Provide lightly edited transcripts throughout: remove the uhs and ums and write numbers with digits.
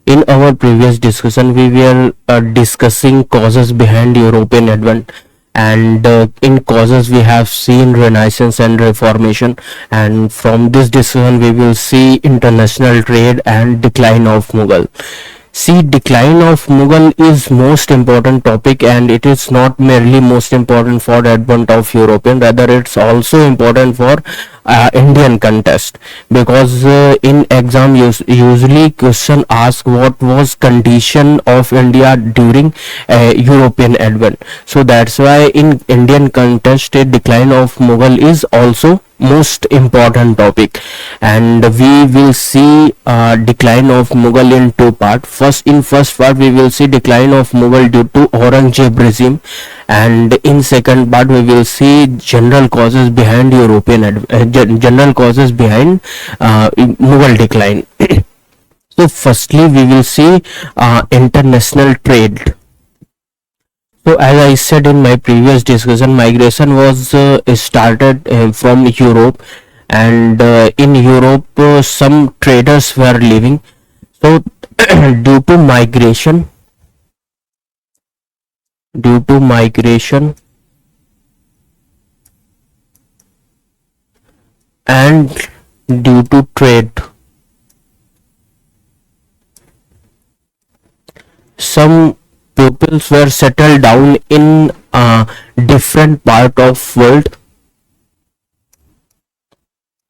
In our previous discussion, we were discussing causes behind European advent, and in causes we have seen Renaissance and Reformation. And from this discussion, we will see international trade and decline of Mughal. See, decline of Mughal is most important topic, and it is not merely most important for the advent of European, rather it's also important for Indian context, because in exam usually question ask what was condition of India during European advent. So that's why in Indian context a decline of Mughal is also most important topic, and we will see decline of Mughal in two part. In first part we will see decline of Mughal due to Aurangzeb regime, and in second part we will see general causes behind general causes behind Mughal decline. So firstly we will see international trade. So as I said in my previous discussion, migration was started from Europe, and in Europe some traders were living. So due to migration, due to migration and due to trade, some pupils were settled down in different part of world,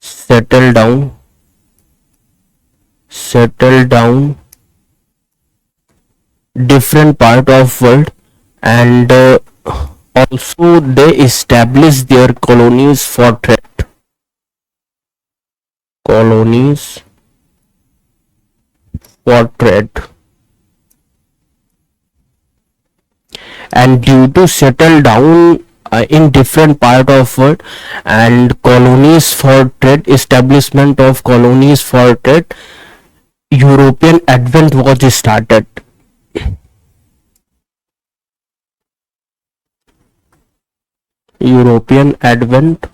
settle down different part of world, and also they established their colonies for trade, colonies for trade. And due to settle down in different part of world and colonies for trade, establishment of colonies for trade, European advent was started. European advent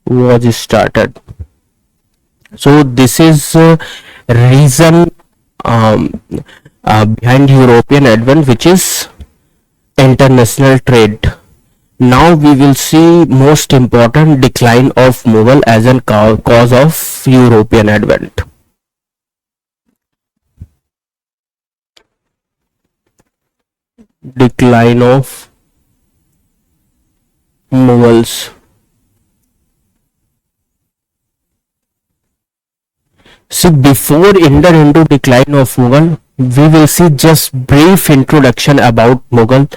was started. So this is reason behind European advent, which is international trade. Now we will see most important decline of Mughal as a cause of European advent. Decline of Mughals. So before enter into decline of Mughal, we will see just brief introduction about Mughal.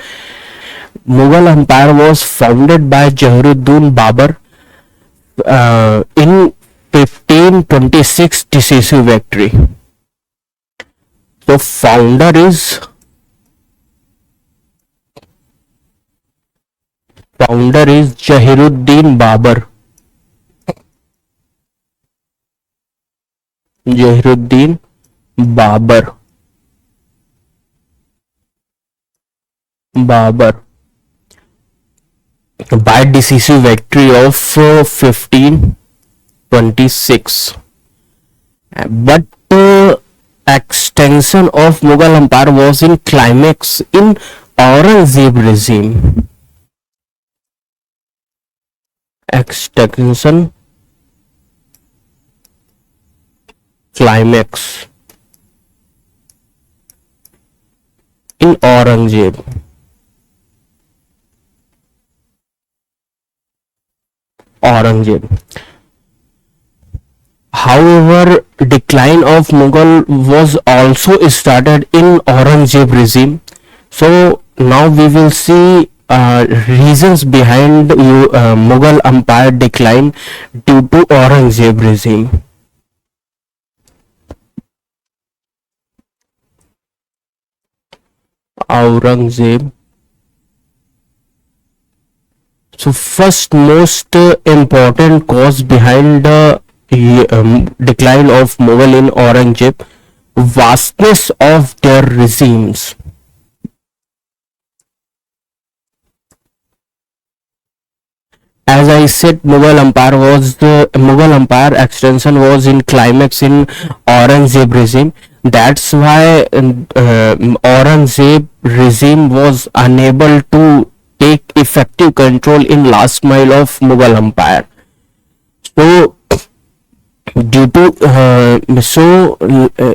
Mughal Empire was founded by Jahiruddin Babur in 1526 decisive victory. So founder is Jahiruddin Babur. Jahiruddin Babur. By decisive victory of 1526. But extension of Mughal Empire was in climax in Aurangzeb regime. Extension climax in Aurangzeb. However, decline of Mughal was also started in Aurangzeb regime. So now we will see reasons behind Mughal Empire decline due to Aurangzeb regime. Aurangzeb. So first most important cause behind the decline of Mughal in Aurangzeb, vastness of their regimes. As I said, Mughal Empire extension was in climax in Aurangzeb regime. That's why Aurangzeb regime was unable to take effective control in last mile of Mughal Empire. So due to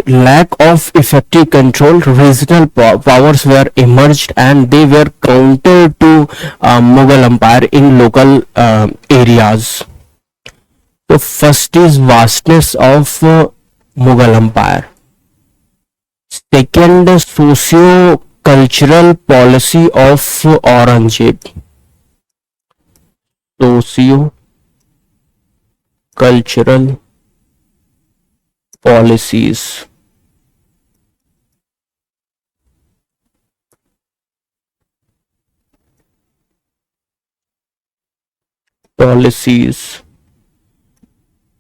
lack of effective control, regional powers were emerged and they were counter to Mughal Empire in local areas. So first is vastness of Mughal Empire. Second, socio-cultural policy of Aurangzeb. Socio-cultural policies.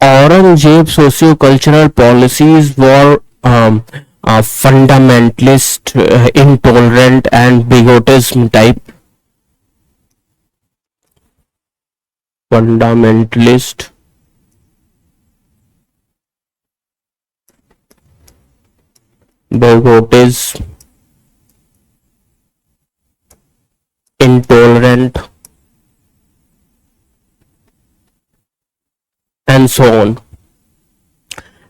Aurangzeb's socio-cultural policies were fundamentalist, intolerant, and bigotism type. Fundamentalist, bigotism, intolerant, and so on.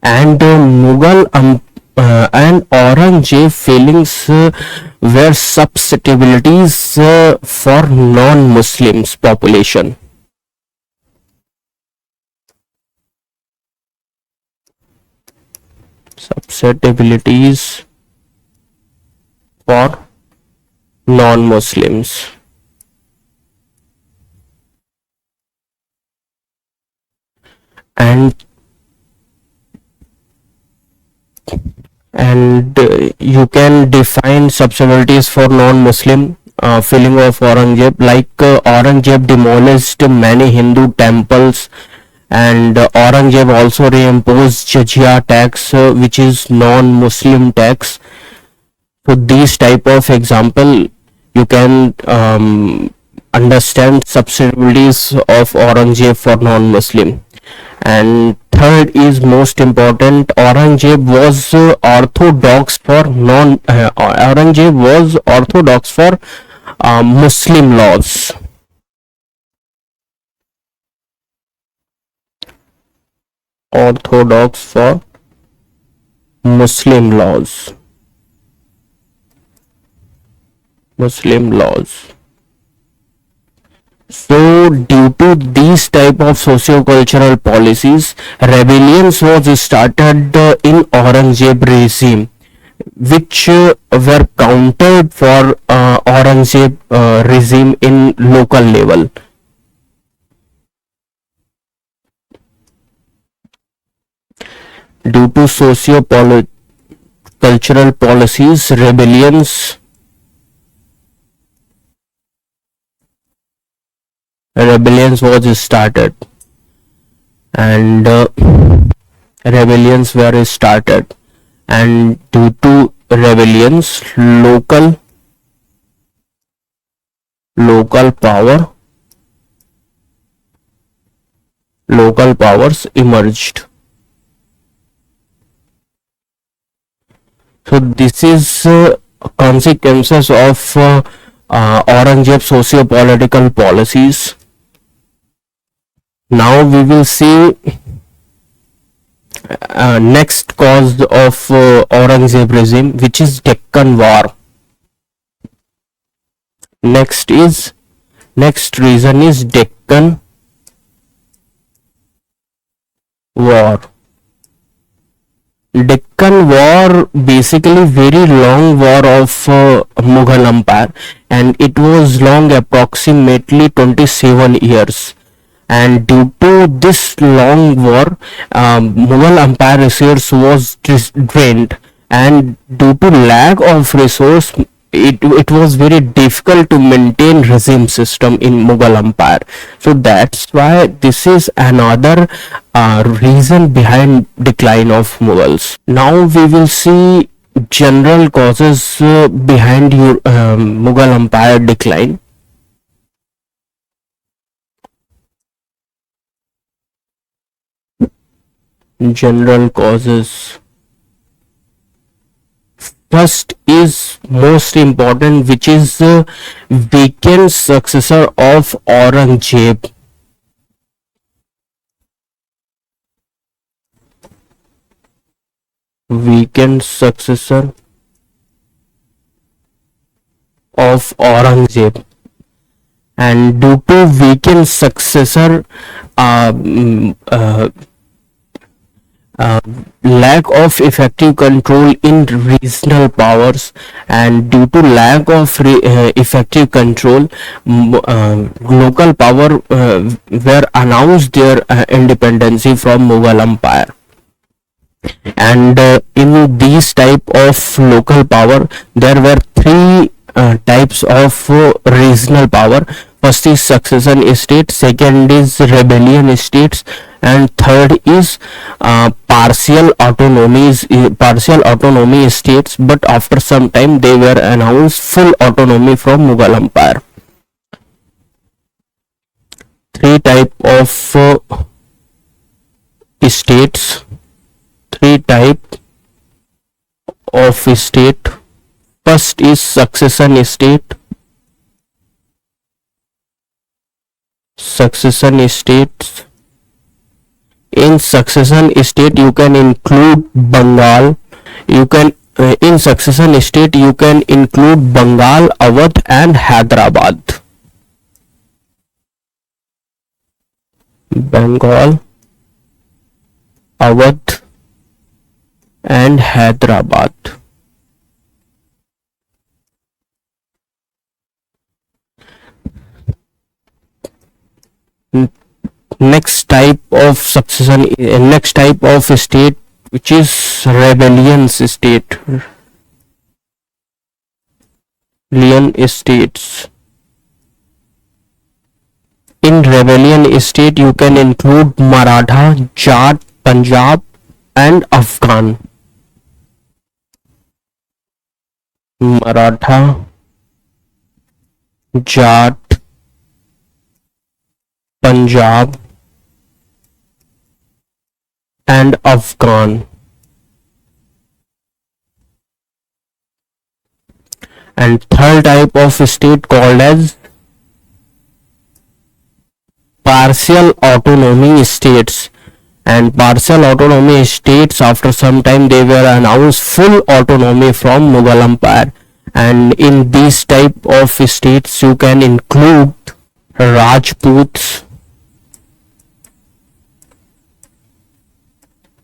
And Mughal and Aurangzeb feelings were susceptibilities for non-Muslims population. Susceptibilities for non-Muslims. And you can define susceptibilities for non-Muslim feeling of Aurangzeb, like Aurangzeb demolished many Hindu temples, and Aurangzeb also reimposed jizya tax, which is non-Muslim tax. So these type of example you can understand susceptibilities of Aurangzeb for non-Muslim. And third is most important, Aurangzeb was orthodox for Muslim laws. Orthodox for Muslim laws. So due to these type of socio-cultural policies, rebellions was started in Aurangzeb regime, which were countered for Aurangzeb regime in local level. Due to socio-cultural policies, rebellions was started, and rebellions were started, and due to rebellions, local powers emerged. So this is consequences of Aurangzeb socio-political policies. Now we will see next cause of Aurangzeb regime, which is Deccan War. Next reason is Deccan War. Deccan War, basically very long war of Mughal Empire, and it was long, approximately 27 years. And due to this long war, Mughal Empire resource was drained, and due to lack of resource, it was very difficult to maintain regime system in Mughal Empire. So that's why this is another reason behind decline of Mughals. Now we will see general causes behind your Mughal Empire decline. General causes first is most important, which is weekend successor of Aurangzeb. Weekend successor of Aurangzeb. And due to weekend successor uh, mm, uh, uh, lack of effective control in regional powers, and due to lack of effective control, local power were announced their independency from Mughal Empire. And in these type of local power, there were three types of regional power. First is succession state, second is rebellion states, and third is partial autonomy states, but after some time they were announced full autonomy from Mughal Empire. Three type of states, three type of state. First is succession state. Succession states. In succession state you can include Bengal. You can in succession state you can include Bengal, Awadh and Hyderabad. Bengal, Awadh and Hyderabad. Next type of succession, next type of state, which is rebellion state. Rebellion states. In rebellion state you can include Maratha, Jat, Punjab and Afghan. Maratha, Jat, Punjab and Afghan. And third type of state called as partial autonomy states. And partial autonomy states, after some time they were announced full autonomy from Mughal Empire. And in these type of states you can include Rajputs,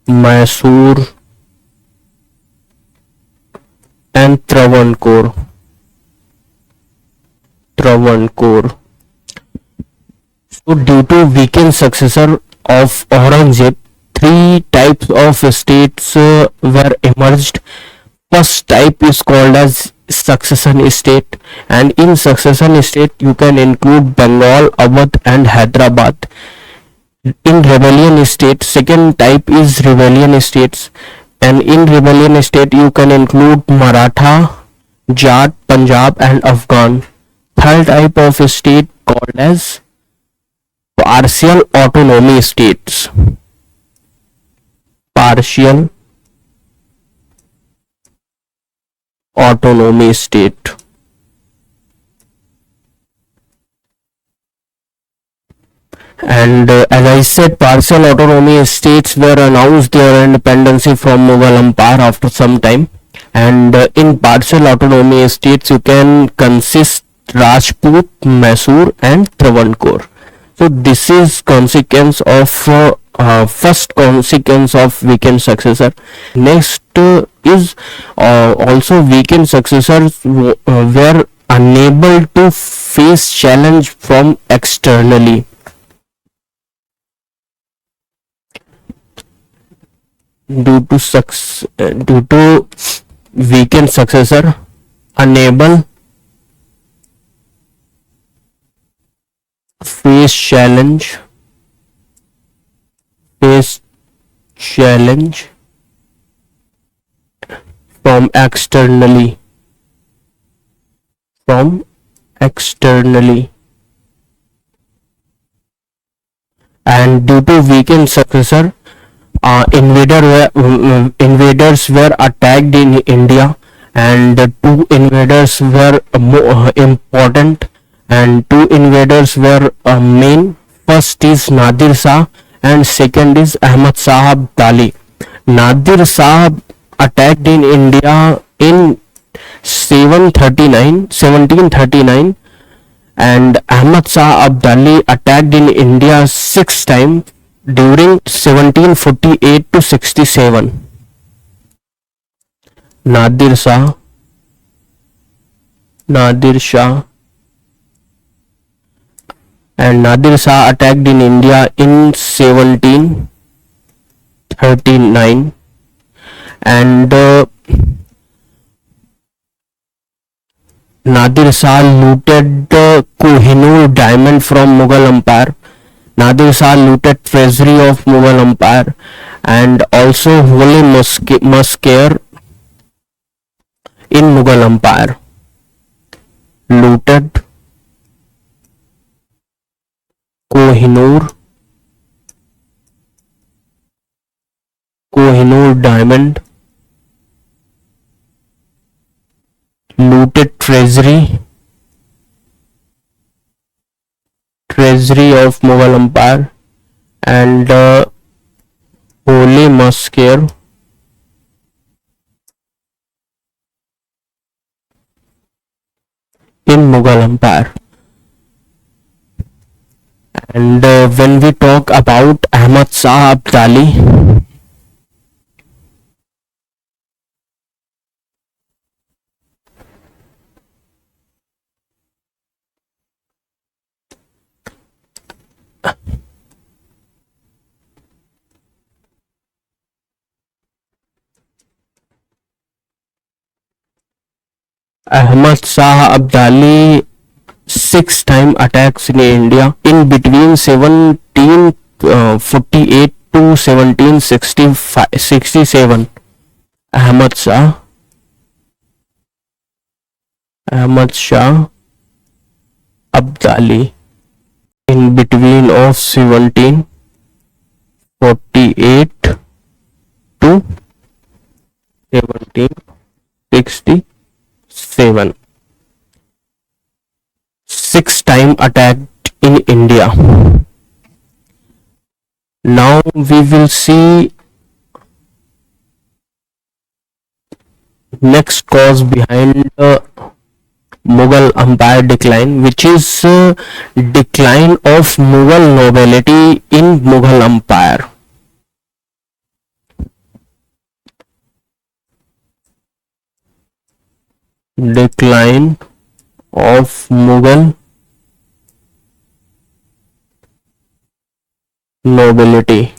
Mysore and Travancore. So due to weekend successor of Aurangzeb, three types of states were emerged. First type is called as succession state, and in succession state you can include Bengal, Awadh and Hyderabad. In rebellion state, second type is rebellion states, and in rebellion state you can include Maratha, Jat, Punjab and Afghan. Third type of state called as partial autonomy states. Partial autonomy state. And as I said, partial autonomy states were announced their independence from Mughal Empire after some time. And in partial autonomy states you can consist Rajput, Mysore and Travancore. So this is consequence of first consequence of weekend successor. Next is also weekend successors were unable to face challenge from externally. Due to weekend successor unable face challenge from externally. And due to weekend successor, invaders were attacked in India, and two invaders were important, and two invaders were main. First is Nadir Shah and second is Ahmad Shah Abdali. Nadir Shah attacked in India in 1739, and Ahmad Shah Abdali attacked in India 6 times during 1748 to 67. Nadir Shah, Nadir Shah, and Nadir Shah attacked in India in 1739, and Nadir Shah looted the Kohinoor diamond from Mughal Empire. Nadir Shah looted treasury of Mughal Empire and also holy mosque in Mughal Empire. Looted Kohinoor diamond, looted treasury of Mughal Empire and holy mosque in Mughal Empire. And when we talk about Ahmad Shah Abdali, Ahmad Shah Abdali 6 time attacks in India in between 1748 to 1767. Ahmad Shah Abdali in between of 1748 to 1767. 6 time attacked in India. Now we will see next cause behind Mughal Empire decline, which is decline of Mughal nobility in Mughal Empire. Decline of Mughal nobility.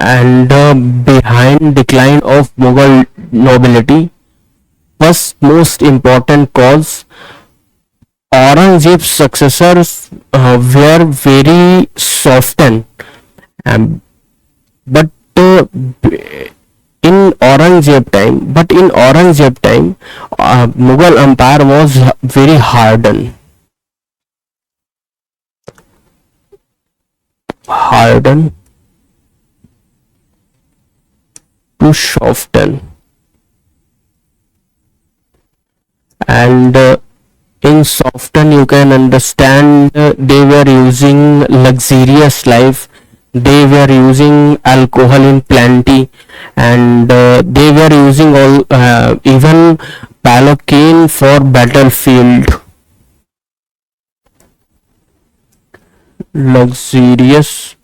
And behind decline of Mughal nobility, first most important cause, Aurangzeb's successors were very softened, but in Aurangzeb time, Mughal Empire was very hardened to soften, and in soften you can understand they were using luxurious life, they were using alcohol in plenty, and they were using all even palanquin for battlefield. Luxurious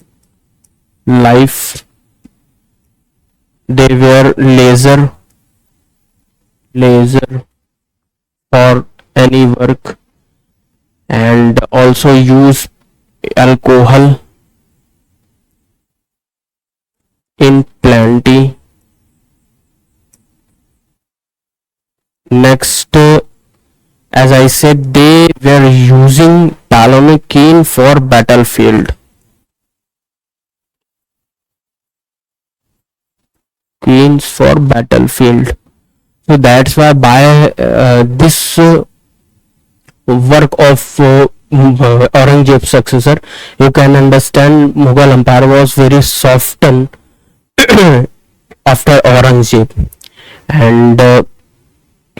life, they were leisure for any work, and also use alcohol in plenty. Next, as I said, they were using palanquin for battlefield. Queens for battlefield. So that's why by this work of Aurangzeb's successor, you can understand Mughal Empire was very softened after Aurangzeb, and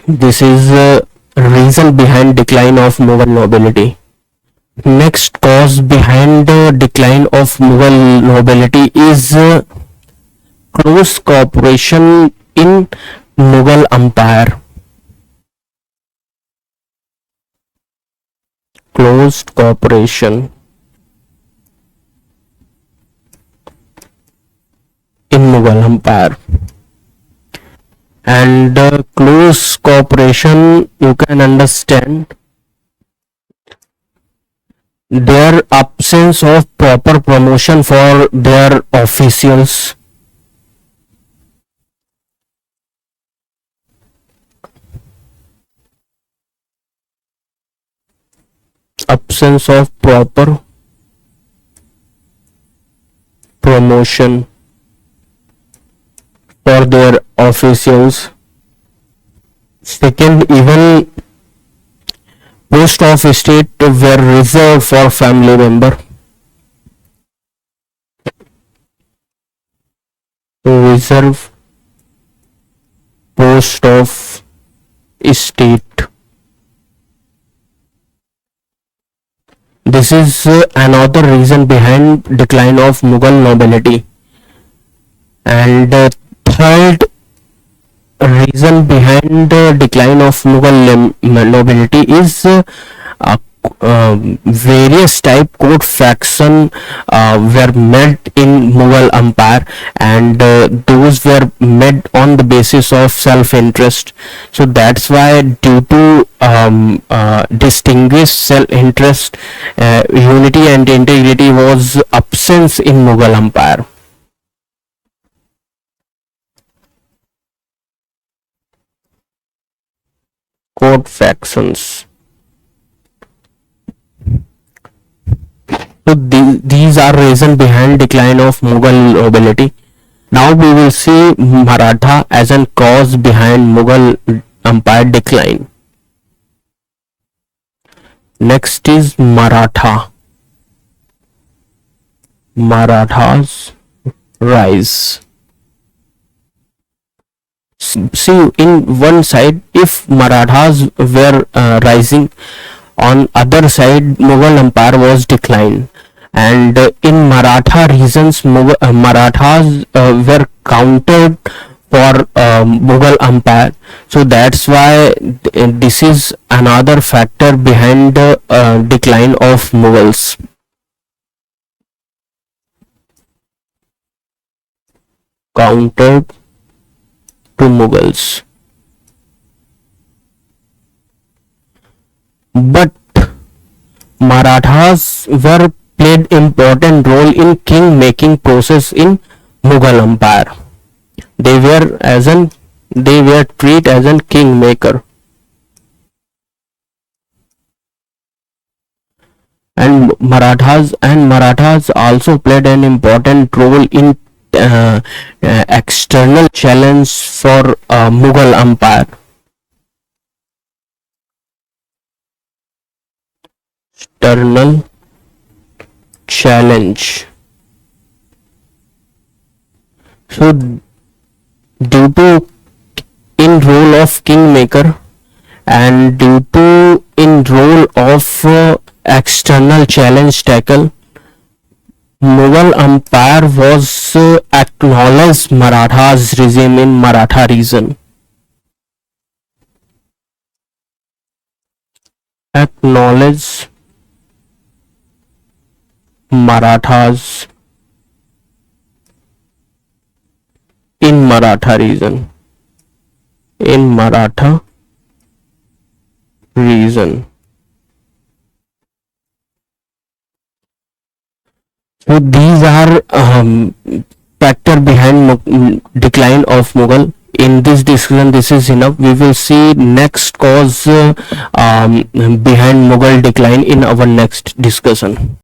this is reason behind decline of Mughal nobility. Next cause behind the decline of Mughal nobility is close cooperation in Mughal Empire. Close cooperation in Mughal Empire. And close cooperation, you can understand their absence of proper promotion for their officials, absence of proper promotion for their officials. Second, even post of state were reserved for family member. Reserve post of state. This is another reason behind decline of Mughal nobility. And third reason behind the decline of Mughal nobility is various type court faction were made in Mughal Empire, and those were made on the basis of self-interest. So that's why, due to distinguished self-interest, unity and integrity was absence in Mughal Empire. Court factions. So these are reason behind decline of Mughal nobility. Now we will see Maratha as a cause behind Mughal Empire decline. Next is Maratha. Marathas rise. See, in one side, if Marathas were rising, on other side Mughal Empire was declined, and in Maratha regions Marathas were countered for Mughal Empire. So that's why this is another factor behind the decline of Mughals. Countered to Mughals. But Marathas were played important role in king making process in Mughal Empire. They were treated as a king maker, and Marathas also played an important role in external challenge for Mughal Empire. External challenge. So due to in role of kingmaker and due to in role of external challenge tackle, Mughal Empire was acknowledged Marathas regime in Maratha region. Acknowledge Marathas in Maratha region. In Maratha region. So these are factor behind decline of Mughal. In this discussion, this is enough. We will see next cause behind Mughal decline in our next discussion.